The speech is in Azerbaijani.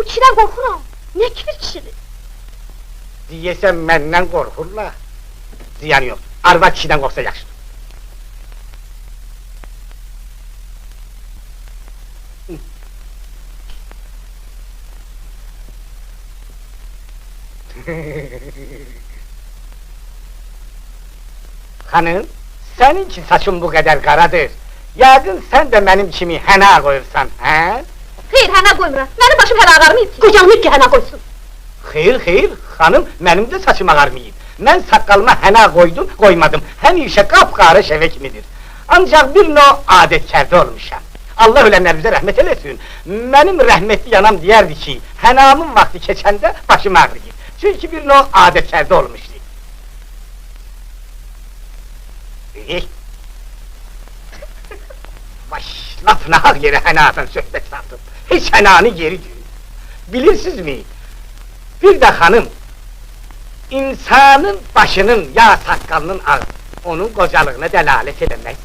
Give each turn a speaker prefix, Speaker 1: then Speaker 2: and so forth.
Speaker 1: bu kişiden qorxuram. Ne kibir kişidir?
Speaker 2: Deyəsən məndən qorxurlar. Ziyan yox, arvad kişidən qorxsa yaxşıdır. Xanım, səninki saçın bu qədər qaradır. Yəqin sən də mənim kimi həna qoyursan, hə?
Speaker 1: Xeyr, həna qoymuram. Mənim başım hələ ağarmayıb ki. Qocanmayıb ki, həna qoysun.
Speaker 2: Xeyr, xanım, mənim də saçım ağarmayıb. Mən saqqalıma həna qoydum, qoymadım. Həmişə qapqarı şəvə kimidir. Ancaq bir növ adətkərdə olmuşam. Allah ölənlərimizə rəhmət eləsin. Mənim rəhmətli yanam deyərdi ki, hənamın vaxtı keçəndə başım ağrıyır. Çünki bir növ adətkərdə olmuşdu. Baş, laf nahaq yerə hənadan söhbət saldım. Heç hənanı yeridir. Bilirsizmi? Bir də xanım, insanın başının ya saqqalının ağı, onun qocalığına dəlalət eləmək